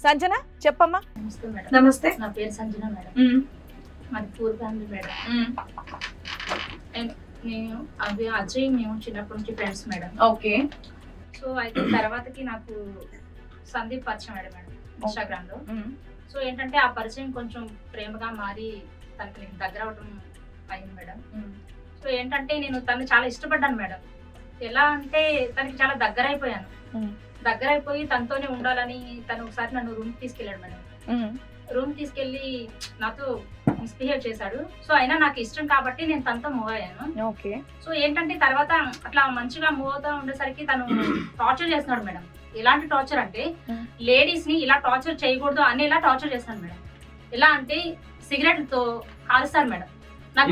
సంజన చెప్పమ్మా. నమస్తే మేడం. నమస్తే. నా పేరు సంజన మేడం. మాది పూర్ ఫ్యామిలీ మేడం. నేను అజయ్ మేము చిన్నప్పటి నుంచి ఫ్రెండ్స్ మేడం. ఓకే. సో అయితే తర్వాతకి నాకు సందీప్ పరిచయం మేడం ఇన్స్టాగ్రామ్ లో. సో ఏంటంటే ఆ పరిచయం కొంచెం ప్రేమగా మారి తనకి నేను దగ్గర అవడం అయింది మేడం. సో ఏంటంటే నేను తను చాలా ఇష్టపడ్డాను మేడం. ఎలా అంటే తనకి చాలా దగ్గర అయిపోయాను. దగ్గర అయిపోయి తనతోనే ఉండాలని తను ఒకసారి నన్ను రూమ్ తీసుకెళ్ళాడు మేడం. రూమ్ తీసుకెళ్లి నాతో మిస్బిహేవ్ చేశాడు. సో అయినా నాకు ఇష్టం కాబట్టి నేను తనతో మూవ్ అయ్యాను. ఓకే. సో ఏంటంటే తర్వాత అట్లా మంచిగా మూవ్ అవుతా ఉండేసరికి తను టార్చర్ చేస్తున్నాడు మేడం. ఎలాంటి టార్చర్ అంటే లేడీస్ ని ఇలా టార్చర్ చేయకూడదు అనేలా టార్చర్ చేస్తాను మేడం. ఎలా అంటే సిగరెట్ తో కాలుస్తాడు మేడం. నాకు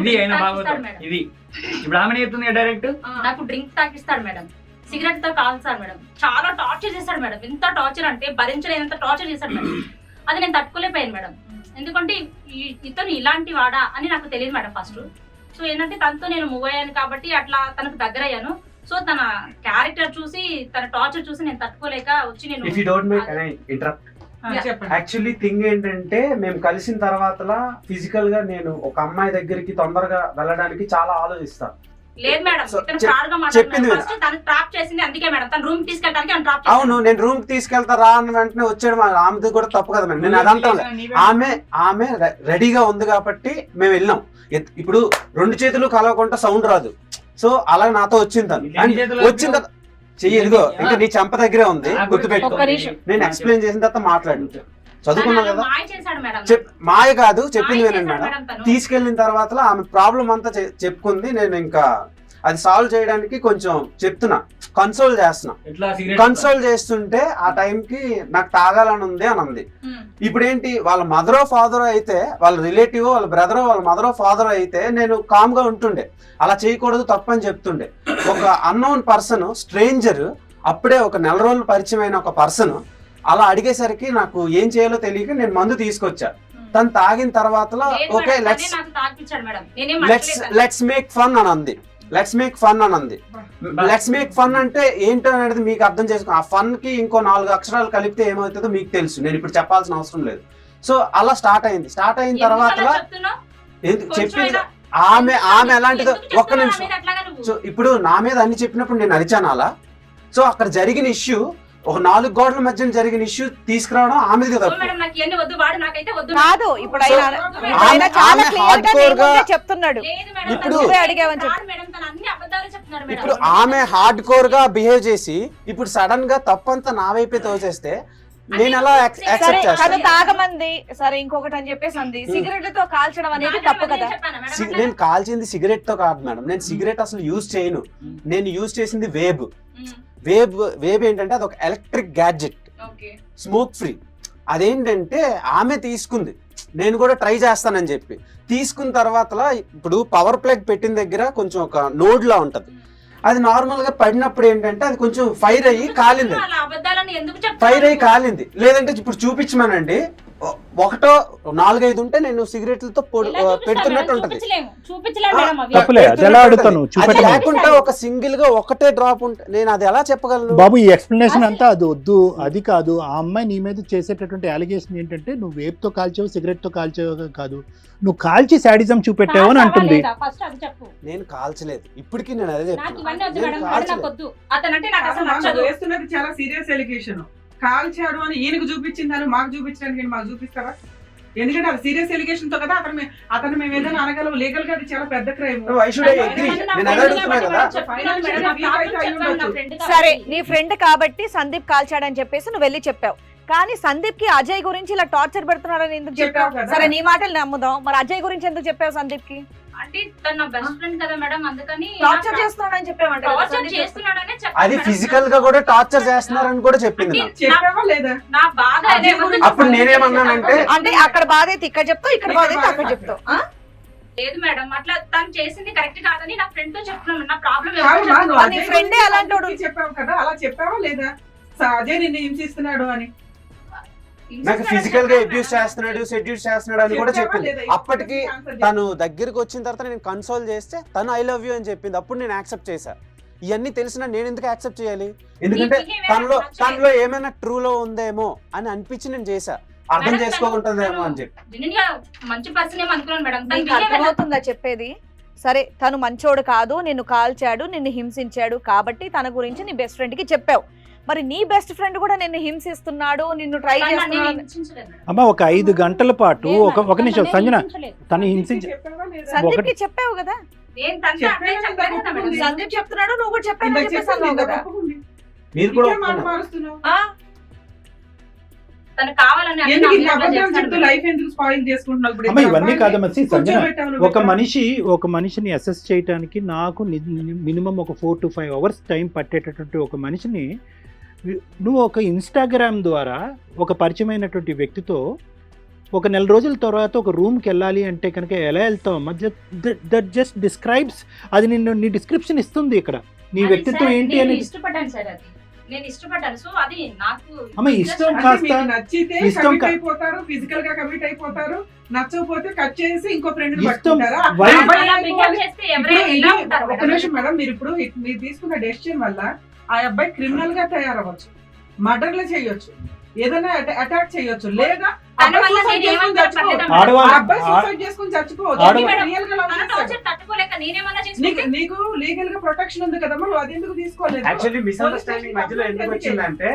డ్రింక్ తాకిస్తాడు మేడం. సిగరెట్ తో కాల్స్తాడు మేడం. చాలా టార్చర్ చేస్తాడు మేడం. ఎంత టార్చర్ అంటే భరించలేనంత టార్చర్ చేస్తాడు మేడం. అది నేను తట్టుకోలేకపోయాను మేడం. ఎందుకంటే ఇతను ఇలాంటి వాడా అని నాకు తెలియదు మేడం ఫస్ట్. సో ఏంటంటే తనతో నేను మూవ్ అయ్యాను కాబట్టి అట్లా తనకు దగ్గర అయ్యాను. సో తన క్యారెక్టర్ చూసి తన టార్చర్ చూసి నేను తట్టుకోలేక వచ్చి నేను యాక్చువల్లీ థింగ్ ఏంటంటే మేము కలిసిన తర్వాత ఫిజికల్ గా నేను ఒక అమ్మాయి దగ్గరికి తొందరగా వెళ్ళడానికి చాలా ఆలోచిస్తాను. లేదు మేడం, చెప్పింది అందుకే మేడం తన రూమ్ తీసుకెళ్ళడానికి. అవును, నేను రూమ్ తీసుకెళ్తా రా అన్న వెంటనే వచ్చాడు. ఆమెది కూడా తప్పు కదా మేడం. నేను అదంతా ఆమె రెడీగా ఉంది కాబట్టి మేము వెళ్ళాం. ఇప్పుడు రెండు చేతులు కలవకుండా సౌండ్ రాదు. సో అలా నాతో వచ్చింది తను. వచ్చిన తర్వాత చెయ్యదుగో ఇంకా నీ చెంప దగ్గరే ఉంది, గుర్తుపెట్టుకో. నేను ఎక్స్ప్లెయిన్ చేసిన తర్వాత మాట్లాడు. చదువుకున్నా కదా, మాయ కాదు చెప్పింది వినండి మేడం. తీసుకెళ్లిన తర్వాత ఆమె ప్రాబ్లం అంతా చెప్పుకుంది. నేను ఇంకా అది సాల్వ్ చేయడానికి కొంచెం చెప్తున్నా, కన్సోల్ చేస్తున్నా. కన్సోల్ చేస్తుంటే ఆ టైంకి నాకు తాగాలని ఉంది అని అంది. ఇప్పుడు ఏంటి, వాళ్ళ మదరో ఫాదరో అయితే, వాళ్ళ రిలేటివ్ వాళ్ళ బ్రదరో వాళ్ళ మదరో ఫాదరో అయితే నేను కామ్ గా ఉంటుండే, అలా చేయకూడదు తప్పని చెప్తుండే. ఒక అన్నోన్ పర్సన్, స్ట్రేంజర్, అప్పుడే ఒక నెల రోజులు పరిచయం అయిన ఒక పర్సన్ అలా అడిగేసరికి నాకు ఏం చేయాలో తెలియక నేను మందు తీసుకొచ్చా. తను తాగిన తర్వాత ఓకే లెట్స్ మేక్ ఫన్ అని అంది. లెట్స్ మేక్ ఫన్ అని అంది. లెట్స్ మేక్ ఫన్ అంటే ఏంటో అనేది మీకు అర్థం చేసుకో. ఆ ఫన్ కి ఇంకో 4 అక్షరాలు కలిపితే ఏమవుతుందో మీకు తెలుసు, నేను ఇప్పుడు చెప్పాల్సిన అవసరం లేదు. సో అలా స్టార్ట్ అయింది. స్టార్ట్ అయిన తర్వాత చెప్పింది ఆమె ఎలాంటిదో ఒక్క నిమిషం. సో ఇప్పుడు నా మీద అన్ని చెప్పినప్పుడు నేను అరిచాను అలా. సో అక్కడ జరిగిన ఇష్యూ, ఒక 4 గోడల మధ్య జరిగిన ఇష్యూ తీసుకురావడం ఆమెది కదా. ఇప్పుడు ఆమె హార్డ్ కోర్ గా బిహేవ్ చేసి ఇప్పుడు సడన్ గా తప్పంతా నా వైపే తోచేస్తే నేను ఎలా యాక్సెప్ట్ చేస్తాను? తాగమంది సరే, ఇంకొకటి అని చెప్పేసి అంది. సిగరెట్ తో కాల్చడం అనేది తప్పు కదా. నేను కాల్చింది సిగరెట్ తో కాదు మేడం. నేను సిగరెట్ అసలు యూజ్ చేయను. నేను యూజ్ చేసింది వేబ్. వేబ్ ఏంటంటే అది ఒక ఎలక్ట్రిక్ గ్యాడ్జెట్, స్మోక్ ఫ్రీ. అదేంటంటే ఆమె తీసుకుంది, నేను కూడా ట్రై చేస్తానని చెప్పి తీసుకున్న తర్వాత ఇప్పుడు పవర్ ప్లగ్ పెట్టిన దగ్గర కొంచెం ఒక నోడ్ లా ఉంటది. అది నార్మల్ గా పడినప్పుడు ఏంటంటే అది కొంచెం ఫైర్ అయ్యి కాలింది. ఫైర్ అయ్యి కాలింది. లేదంటే ఇప్పుడు చూపించమనండి, 1-4-5 ఉంటే నేను సిగరెట్లతో పెడుతున్నట్టు ఉంటది. లేకుంటే ఒక సింగిల్ గా ఒకటే డ్రాప్ ఉంటే నేను అది ఎలా చెప్పగలను బాబు? ఈ ఎక్స్ప్లెనేషన్ అంతా అది వద్దు, అది కాదు. ఆ అమ్మాయి నీ మీద చేసేటటువంటి అలిగేషన్ ఏంటంటే నువ్వు వేప్ తో కాల్చావు, సిగరెట్ తో కాల్చావు కాదు, నువ్వు కాల్చి శాడిజం చూపెట్టావు అని అంటుంది. నేను కాల్చలేదు, ఇప్పటికీ నేను అదే చాలా సీరియస్ ఎలిగేషన్. కాల్చాడు అని ఈయనకు చూపించిందని మాకు చూపించడానికి మాకు చూపిస్తావా? ఎందుకంటే అది సీరియస్ ఎలిగేషన్ తో కదా అతను మేము ఏదైనా అనగలం. లీగల్ గా అది చాలా పెద్ద క్రైమ్. సరే, నీ ఫ్రెండ్ కాబట్టి సందీప్ కాల్చాడని చెప్పేసి నువ్వు వెళ్ళి చెప్పావు. కానీ సందీప్ కి అజయ్ గురించి ఇలా టార్చర్ పెడుతున్నాడని ఎందుకు చెప్పావు? సరే, నీ మాటలు నమ్ముదాం. మరి అజయ్ గురించి ఎందుకు చెప్పావు సందీప్ కి? అంటే తన బెస్ట్ ఫ్రెండ్ కదా మేడం, అందుకని టార్చర్ చేస్తున్నాడని చెప్పామంటే అది ఫిజికల్ గా కూడా టార్చర్ చేస్తున్నారని కూడా చెప్పింది. నా బాధ అప్పుడు నేనేమన్నానంటే, అంటే అక్కడ బాధ అయితే ఇక్కడ చెప్తావు, ఇక్కడ బాధ అయితే అక్కడ చెప్తావు. లేదు మేడం, అట్లా తను చేసింది కరెక్ట్ కాదని నా ఫ్రెండ్ తో చెప్తున్నాను. నా ప్రాబ్లం నీ ఫ్రెండే అలాంటి చెప్పావు కదా, అలా చెప్పావా లేదా? అజయ్ నిన్ను హింసిస్తున్నాడు అని, నాకు ఫిజికల్ గా అబ్యూస్ చేస్తున్నాడు, సెడ్యూస్ చేస్తున్నాడు అని కూడా చెప్పింది. అప్పటికి తను దగ్గరికి వచ్చిన తర్వాత నేను కన్సోల్ చేస్తే తను ఐ లవ్ యూ అని చెప్పింది. అప్పుడు నేను యాక్సెప్ట్ చేశా. ఇవన్నీ తెలిసినా నేను ఎందుకు యాక్సెప్ట్ చేయాలి? ఎందుకంటే తనలో ఏమైనా ట్రూలో ఉందేమో అని అనిపించి నేను చేశా, అర్థం చేసుకోకుంటుందేమో అని చెప్పి. మంచి పర్సన్ ఏమో అనుకున్నాను మేడం. నీకు అర్థమవుతుందా చెప్పేది? సరే తను మంచోడు కాదు, నిన్ను కాల్చాడు, నిన్ను హింసించాడు కాబట్టి తన గురించి నీ బెస్ట్ ఫ్రెండ్ కి చెప్పావు. మరి నీ బెస్ట్ ఫ్రెండ్ కూడా నిన్ను హింసిస్తున్నాడు, నిన్ను ట్రై చేస్తున్నాడు. అమ్మా ఒక 5 గంటల పాటు ఒక నిమిషం సంజన, తను హింసించి సందీప్ కి చెప్పావు కదా, సందీప్ చెప్తున్నాడు నువ్వు కూడా చెప్పాను చెప్పేసావు కదా. మీరు కూడా తను కావాలని అమ్మ ఇవన్నీ కాదమ్మా. సంజన, ఒక మనిషిని అసెస్ చేయడానికి నాకు మినిమం ఒక 4 to 5 hours టైం పట్టేటటువంటి ఒక మనిషిని నువ్వు ఒక ఇన్స్టాగ్రామ్ ద్వారా ఒక పరిచయమైనటువంటి వ్యక్తితో ఒక 1 నెల రోజుల తర్వాత ఒక రూమ్కి వెళ్ళాలి అంటే కనుక ఎలా వెళ్తావు? దట్ జస్ట్ డిస్క్రైబ్స్, అది నీ డిస్క్రిప్షన్ ఇస్తుంది ఇక్కడ నీ వ్యక్తిత్వం ఏంటి అని. ఇష్టపడ్డాను సార్, అది నేను ఇష్టపడ్డాను. సో అది నాకు అమ్మ ఇష్టం కాస్త నచ్చితే కమిట్ అయిపోతారు, ఫిజికల్ గా కమిట్ అయిపోతారు, నచ్చకపోతే కట్ చేసి ఇంకో ఫ్రెండ్ పట్టుకుంటారా? ఒక నిమిషం మేడం, మీరు తీసుకున్న డెసిషన్ వల్ల ఆ అబ్బాయి క్రిమినల్ గా తయారవచ్చు, మర్డర్లు చేయొచ్చు, ఏదైనా అటాక్ చేయొచ్చు, లేదా నీకు లీగల్ గా ప్రొటెక్షన్ ఉంది కదమ్మా, నువ్వు అది ఎందుకు తీసుకోలేదు? యాక్చువల్లీ మిస్అండర్స్టాండింగ్ మధ్యలో ఎందుకు వచ్చిందంటే,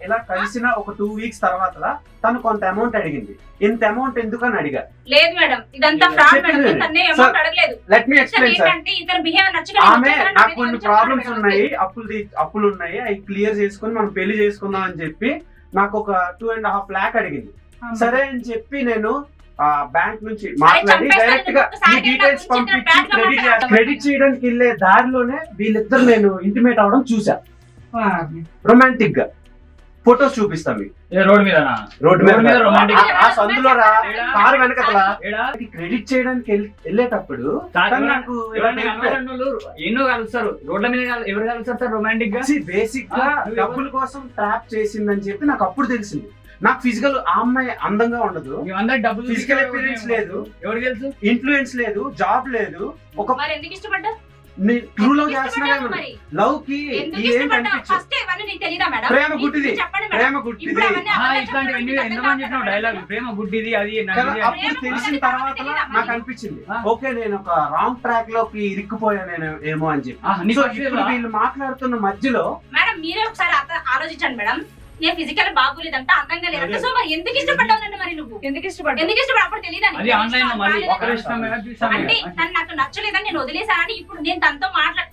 ఇలా కలిసిన ఒక 2 weeks తర్వాత తను కొంత అమౌంట్ అడిగింది. ఇంత అమౌంట్ ఎందుకు అని అడిగా. లేదు మేడం, ఇదంతా ఫ్రాడ్ మేడం, తన్నే అమౌంట్ అడగలేదు. Let me explain sir. అంటే ఇతని బిహేవియర్ నచ్చలేదు. ఆమె నాకు కొన్ని ప్రాబ్లమ్స్ ఉన్నాయి, అప్పులు ఉన్నాయి, అవి క్లియర్ చేసుకుని మనం పెళ్లి చేసుకుందాం అని చెప్పి నాకు ఒక 2.5 lakh అడిగింది. సరే అని చెప్పి నేను బ్యాంక్ నుంచి మాట్లాడి డైరెక్ట్ గా ఈ డీటెయిల్స్ పంపించి క్రెడిట్ చేయడానికి వెళ్ళే దారిలోనే వీళ్ళిద్దరు నేను ఇంటిమేట్ అవడం చూసా. రొమాంటిక్ గా ఫొటోస్ చూపిస్తాం మీకు. రోడ్ మీద ఆ సందులో కారు వెనకతల క్రెడిట్ చేయడానికి వెళ్ళేటప్పుడు నాకు ఎన్నో కలుస్తారు రోడ్ల మీద, ఎవరు కలుస్తారు సార్ రొమాంటిక్ గా? బేసిక్ గా డబ్బుల కోసం ట్రాప్ చేసిందని చెప్పి నాకు అప్పుడు తెలిసింది. నాకు ఫిజికల్ ఆ అమ్మాయి అందంగా ఉండదు, ఫిజికల్ ఎక్స్పీరియన్స్ లేదు, ఎవరు తెలుసు, ఇన్ఫ్లుయెన్స్ లేదు, జాబ్ లేదు, ఒక ఎందుకు ఇష్టపడ్డా ట్రూ లవ్ చేస్తున్నా లవ్ కి ప్రేమ గుడ్డిది, ప్రేమ గుడ్డిది. ప్రేమ గుడ్డిది అది అప్పుడు తెలిసిన తర్వాత నాకు అనిపించింది, ఓకే నేను ఒక రాంగ్ ట్రాక్ లోకి ఇరుక్కుపోయాను ఏమో అని చెప్పి. సో ఇప్పుడు వీళ్ళు మాట్లాడుతున్న మధ్యలో మేడం మీరే ఒకసారి ఆలోచించండి మేడం, నేను ఫిజికల్ బాగోలేదంట, అందంగా లేదంట, సో మరి ఎందుకు ఇష్టపడ్డావు? మరి నువ్వు ఎందుకు ఇష్టపడ్డా అప్పుడు తెలియదు అంటే తను నాకు నచ్చలేదని నేను వదిలేసానని ఇప్పుడు నేను తనతో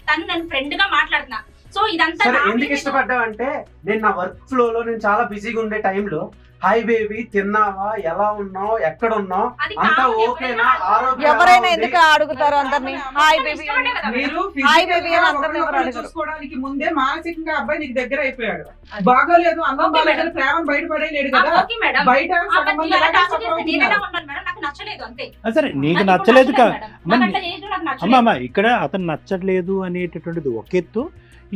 తను నన్ను ఫ్రెండ్ గా మాట్లాడుతున్నా. సో ఇదంతా ఎందుకు ఇష్టపడ్డావు అంటే, నేను నా వర్క్ ఫ్లో లో నేను చాలా బిజీగా ఉండే టైంలో హాయ్ బేబీ తిన్నావా, ఎలా ఉన్నావు, ఎక్కడ ఉన్నావు, అంతా ఓకేనా, ఆరోగ్యం ఎవరైనా ఎందుకు అడుగుతారు అందరినీ హాయ్ బేబీ మీరు హాయ్ బేబీ అని అందరినీ చూసుకోవడానికి ముందే మానసికంగా అబ్బాయి నీకు దగ్గర అయిపోయాడు. బాగోలేదు, అన్నం బాగోలేదు, ప్రేమను బయటపడేయలేదు కదా, బయట సరే నీకు నచ్చలేదు అమ్మా. ఇక్కడ అతను నచ్చలేదు అనేటటువంటిది ఒక ఎత్తు.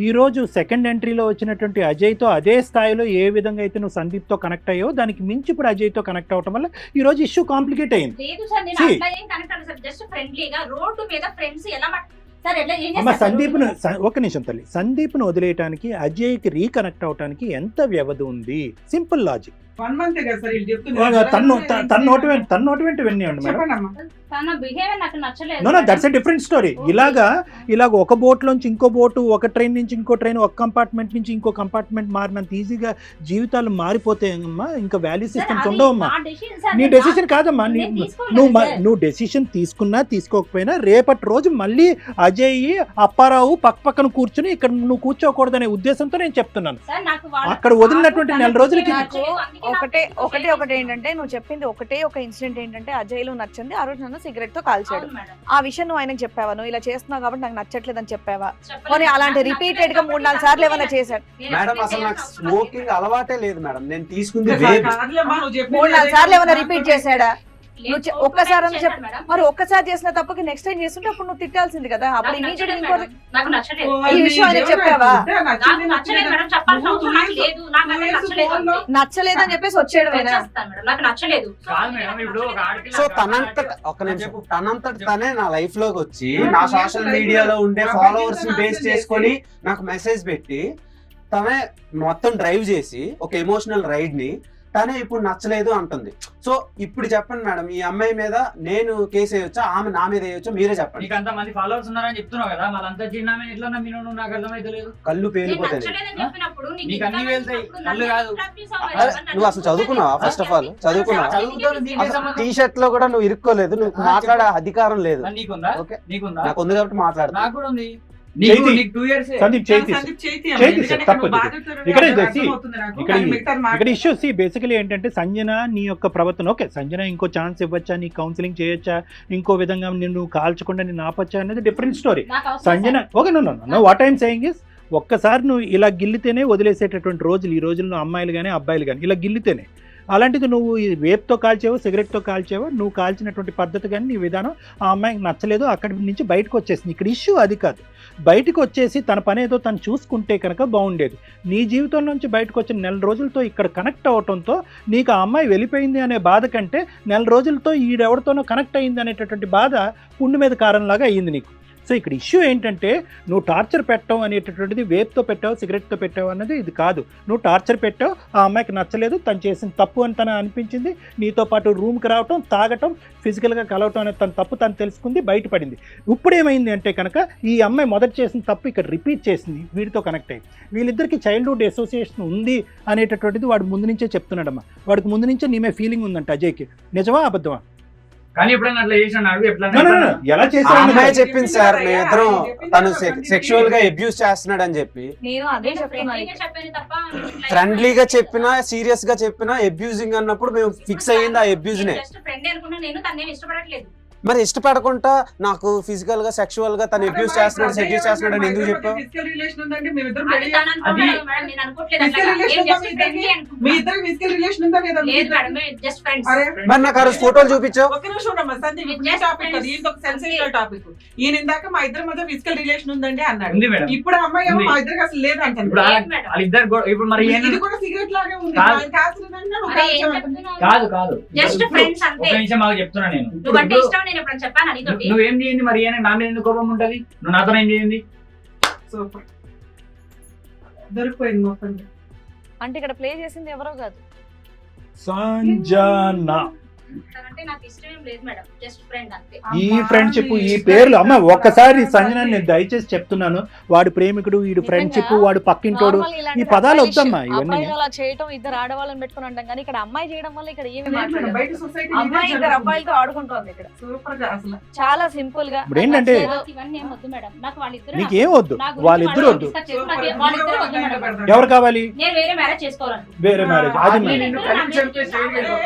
ఈ రోజు సెకండ్ ఎంట్రీలో వచ్చినటువంటి అజయ్తో అదే స్థాయిలో ఏ విధంగా అయితే నువ్వు సందీప్తో కనెక్ట్ అయ్యో దానికి మించి ఇప్పుడు అజయ్తో కనెక్ట్ అవటం వల్ల ఈ రోజు ఇష్యూ కాంప్లికేట్ అయింది. అమ్మ సందీప్ను ఒక నిమిషం తల్లి, సందీప్ను వదిలేయటానికి అజయ్కి రీకనెక్ట్ అవటానికి ఎంత వ్యవధి ఉంది? Simple logic. 1 month కదా సార్ వీళ్ళు చెప్తున్నారు. తన నోటి వెంట వినియండి మేడం. తన బిహేవియర్ నాకు నచ్చలేదు. No that's a different story. ఇలాగ ఒక బోట్ నుంచి ఇంకో బోటు, ఒక ట్రైన్ నుంచి ఇంకో ట్రైన్, ఒక కంపార్ట్మెంట్ నుంచి ఇంకో కంపార్ట్మెంట్ మారినంత ఈజీగా జీవితాలు మారిపోతాయమ్మా. ఇంకా వాల్యూ సిస్టమ్స్ ఉండవమ్మా. నీ డెసిషన్ కాదమ్మా, నువ్వు డెసిషన్ తీసుకున్నా తీసుకోకపోయినా రేపటి రోజు మళ్ళీ అజయ్ అప్పారావు పక్కన కూర్చుని ఇక్కడ నువ్వు కూర్చోకూడదనే ఉద్దేశంతో నేను చెప్తున్నాను. అక్కడ వదిలినటువంటి 1 నెల రోజులకి ఒకటి ఏంటంటే నువ్వు చెప్పింది ఒక ఇన్సిడెంట్ ఏంటంటే అజయ్లో నచ్చింది ఆ రోజు నన్ను సిగరెట్ తో కాల్చాడు. ఆ విషయం నువ్వు ఆయనకు చెప్పావా? నువ్వు ఇలా చేస్తున్నావు కాబట్టి నాకు నచ్చట్లేదు అని చెప్పావా? పోనీ అలాంటి రిపీటెడ్ గా 3-4 సార్లు ఏమైనా చేశాడు? మేడం అసలు నాకు స్మోకింగ్ అలవాటే లేదు మేడం, నేను తీసుకుంది 3-4 సార్లు ఏమైనా రిపీట్ చేశాడా? నువ్వు ఒక్కసారి అని చేశాడు మేడం. మరి ఒక్కసారి చేసిన తప్పకి నెక్స్ట్ టైం చేస్తుంటే అప్పుడు నువ్వు తిట్టాల్సింది కదా. అప్పుడు నాకు ఇమీడియట్ నచ్చలేదు ఇంకోటి మేడం. నాకు నచ్చలేదు. ఈ విషయం ఆయనకి చెప్పావా? నాకు నచ్చలేదు మేడం. చెప్పాల్సిన అవసరం నాకు లేదు. నాకు అసలు నచ్చలేదు అంతే. నచ్చలేదని చెప్పేసి వచ్చేయడమేనా? వచ్చేస్తాను మేడం. నాకు నచ్చలేదు. కాదు మేడం, ఇప్పుడు ఒక ఆడపిల్ల సో తనంతట తనే నా లైఫ్ లోకి వచ్చి నా సోషల్ మీడియాలో ఉండే ఫాలోవర్స్ ని బేస్ చేసుకొని నాకు మెసేజ్ పెట్టి తనే మొత్తం డ్రైవ్ చేసి ఒక ఎమోషనల్ రైడ్ ని తనే ఇప్పుడు నచ్చలేదు అంటుంది. సో ఇప్పుడు చెప్పండి మేడం, ఈ అమ్మాయి మీద నేను కేసు వేయొచ్చా, ఆమె నా మీద వేయొచ్చా, మీరే చెప్పండి. నీకు అంత మంది ఫాలోవర్స్ ఉన్నారని చెప్తున్నావు కదా, మళ్ళీ చిన్న ఎట్లా నమ్మినావు? నాకు అర్థమైతే లేదు. కళ్ళు నేను పేలిపోతాయి. నచ్చలేదని చెప్పినప్పుడు నీకు నీకు అన్ని ఇంతగా వెళ్తాయి, నచ్చినప్పుడు కళ్ళు నన్ను కాదు. confuse అవ్వాలి. అరే, నన్ను నువ్వు అసలు చదువుకున్నావా? ఫస్ట్ ఆఫ్ ఆల్ చదువుకున్నావా? చదువుతాను, దీనికి ఏం సంబంధం? టీ షర్ట్ లో కూడా నువ్వు ఇరుక్కోలేదు, నువ్వు మాట్లాడే అధికారం లేదు. మరి నీకుందా? ఓకే, నీకుందా? నాకు ఉంది కాబట్టి మాట్లాడతా. నాకు కూడా ఉంది. చేతి. నీకు 2 years సందీప్ చేతి చేతి సార్, తప్పదు. ఇక్కడ ఇక్కడ ఇష్యూ బేసికలీ ఏంటంటే సంజన నీ యొక్క ప్రవర్తన ఓకే, సంజన ఇంకో ఛాన్స్ ఇవ్వచ్చా, నీ కౌన్సిలింగ్ చేయొచ్చా, ఇంకో విధంగా నిన్ను కాల్చకుండా నేను ఆపచ్చా అనేది డిఫరెంట్ స్టోరీ. నాకు అవసరం Sanjana okay, know what I'm saying is ఒక్కసారి నువ్వు ఇలా గిల్లితేనే వదిలేసేటటువంటి రోజులు ఈ రోజుల్లో అమ్మాయిలు కానీ అబ్బాయిలు కానీ ఇలా గిల్లితేనే. అలాంటిది నువ్వు ఈ వేప్తో కాల్చేవో సిగరెట్తో కాల్చేవో నువ్వు కాల్చినటువంటి పద్ధతి కానీ నీ విధానం ఆ అమ్మాయికి నచ్చలేదు, అక్కడి నుంచి బయటకు వచ్చేసింది. ఇక్కడ ఇష్యూ అది కాదు, బయటకు వచ్చేసి తన పని ఏదో తను చూసుకుంటే కనుక బాగుండేది. నీ జీవితం నుంచి బయటకు వచ్చిన నెల రోజులతో ఇక్కడ కనెక్ట్ అవడంతో నీకు ఆ అమ్మాయి వెళ్ళిపోయింది అనే బాధ కంటే నెల రోజులతో ఈడెవరితోనో కనెక్ట్ అయింది అనేటటువంటి బాధ పుండు మీద కారంలాగా అయ్యింది నీకు. సో ఇక్కడ ఇష్యూ ఏంటంటే నువ్వు టార్చర్ పెట్టావు అనేటటువంటిది వేప్తో పెట్టావు సిగరెట్తో పెట్టావు అన్నది ఇది కాదు. నువ్వు టార్చర్ పెట్టావు, ఆ అమ్మాయికి నచ్చలేదు, తను చేసిన తప్పు అని తను అనిపించింది, నీతో పాటు రూమ్కి రావటం తాగటం ఫిజికల్గా కలవటం అనేది తన తప్పు తను తెలుసుకుంది, బయటపడింది. ఇప్పుడు ఏమైంది అంటే కనుక ఈ అమ్మాయి మొదట చేసిన తప్పు ఇక్కడ రిపీట్ చేసింది, వీడితో కనెక్ట్ అయ్యి. వీళ్ళిద్దరికి చైల్డ్హుడ్ అసోసియేషన్ ఉంది అనేటటువంటిది వాడు ముందు నుంచే చెప్తున్నాడమ్మా. వాడికి ముందు నుంచే నీమే ఫీలింగ్ ఉందంట అజయ్కి. నిజమా అబద్ధమా? కానీ ఎప్పుడైనా అట్లా చేసిన అడుగు No, no, no. ఎట్లా ఎలా ఆ చేశావు అమ్మాయి చెప్పింది సార్, మేమిద్దరం తను సెక్షువల్ గా అబ్యూస్ చేస్తున్నాడు అని చెప్పి. నేను అదే నేను చెప్తున్నా. friendly గా చెప్పాను తప్ప ఫ్రెండ్లీగా చెప్పినా సీరియస్ గా చెప్పినా అబ్యూజింగ్ అన్నప్పుడు మేము ఫిక్స్ అయ్యింది ఆ అబ్యూజ్ నే. జస్ట్ ఫ్రెండ్ అనుకున్నా, నేను తన్నేం ఇష్టపడట్లేదు. మరి ఇష్టపడకుండా నాకు ఫిజికల్ గా సెక్షువల్ గా తను అబ్యూస్ చేస్తున్నాడు సెడ్యూస్ చేస్తున్నాడు అని ఎందుకు చెప్పావు? ఫిజికల్ రిలేషన్ ఉందంటే మేమిద్దరం అది పెళ్లి తను అనుకుంటున్నాడు మేడం, నేను అనుకోవట్లేదు అట్లా. Physical నేను just relation friendly మీ అనుకుంటున్నా. ఇద్దరు ఫిజికల్ రిలేషన్ ఉందా లేదా? లేదు మేడం, జస్ట్ ఫ్రెండ్స్. అరే మరి నాకు ఆ రోజు ఫోటోలు చూపించావు. ఒక్క నిమిషం ఉండమ్మా సందీప్, ఇప్పుడు ఈ టాపిక్ అది ఇది ఒక సెన్సిటివ్ టాపిక్. ఈయన ఇందాక మా ఇద్దరి మధ్య ఫిజికల్ రిలేషన్ ఉందండి అన్నాడు. ఉంది మేడం. ఇప్పుడు అమ్మాయి ఏమో ఉంది. మా ఇద్దరికి అసలు లేదు అంటారు. ఇప్పుడు లేదు మేడం. వాళ్ళిద్దరు ఇప్పుడు మరి ఇది కూడా సిగరెట్ లాగే ఉంది. కాదు. ఆయన కాల్చలేదంటే నువ్వు అరే ఏం కాల్చావు అంటుంది. చెప్తున్నావు? కాదు జస్ట్ ఫ్రెండ్స్ ఒక అంతే. నిమిషం మాకు చెప్తున్నా నేను. నువ్వంటే ఇష్టం నేను ఎప్పుడైనా చెప్పాను నీతోటి? నువ్వేం చేయండి మరి నా మీద ఎందుకు కోపం ఉంటది? నువ్వు నాతో ఏం చేయండి? సూపర్, దొరికిపోయింది మొత్తం. అంటే ఇక్కడ ప్లే చేసింది ఎవరో కాదు. సంజన తనంటే నాకు ఇష్టం ఏం లేదు మేడం, జస్ట్ ఫ్రెండ్ అంతే. ఈ ఫ్రెండ్షిప్ ఈ పేర్లు అమ్మ ఒక్కసారి సంజన నేను దయచేసి చెప్తున్నాను, వాడు ప్రేమికుడు వీడు ఫ్రెండ్షిప్ వాడు పక్కింటోడు Normal ఇలాంటి ఈ పదాలు అబ్బాయిలు వద్దమ్మా ఇవన్నీ. అబ్బాయిలు అలా చేయటం ఇద్దరు ఆడవాళ్ళని పెట్టుకుని అంటాం కానీ ఇక్కడ అమ్మాయి చేయడం వల్ల ఇక్కడ ఏమి లేదు మేడం, మాట్లాడలేదు. బయట సొసైటీ అమ్మాయి ఇద్దరు అబ్బాయిలతో ఆడుకుంటోంది ఇక్కడ సూపర్ గా అసలు. చాలా సింపుల్ గా. ఇప్పుడు ఏంటంటే నాకు ఇవన్నీ ఏం వద్దు మేడం, నాకు వాళ్ళిద్దరు నీకేం వద్దు, వాళ్ళిద్దరు వద్దు. వాళ్ళిద్దరు వద్దు మేడం. ఎవరు కావాలి? నేను వేరే మ్యారేజ్ చేసుకోవాలనుకుంటున్నాను. వేరే మ్యారేజ్ అది నేను మరి. ఇద్దరు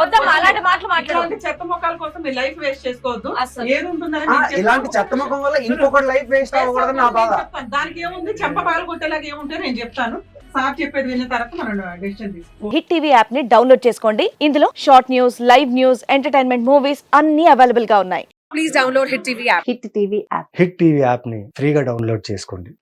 వద్దమ్మా అలాంటి మాటలు మాట్లాడు. ఇలాంటి చెత్త మొక్కల కోసం మీ లైఫ్ వేస్ట్ చేసుకోవద్దు. అస్సలు. ఏది ఉంటుందని ఆ, నేను చెప్తాను. ఇలాంటి చెత్త ముఖం వల్ల ఇంకొకటి లైఫ్ వేస్ట్ అవ్వకూడదు నా బాధ. నేను చెప్తాను. దానికి ఏముంది, చెంప పగలు కొట్టేలాగా ఏముంటే నేను చెప్తాను. సార్ చెప్పేది విన్న తర్వాత మనం డెసిషన్ తీసుకో. హిట్ టీవీ యాప్ ని డౌన్లోడ్ చేసుకోండి. ఇందులో short news, live news, entertainment movies అన్ని అవైలబుల్ గా ఉన్నాయి. Please download Hit TV app. Hit TV app. Hit TV యాప్ని ఫ్రీగా డౌన్లోడ్ చేసుకోండి.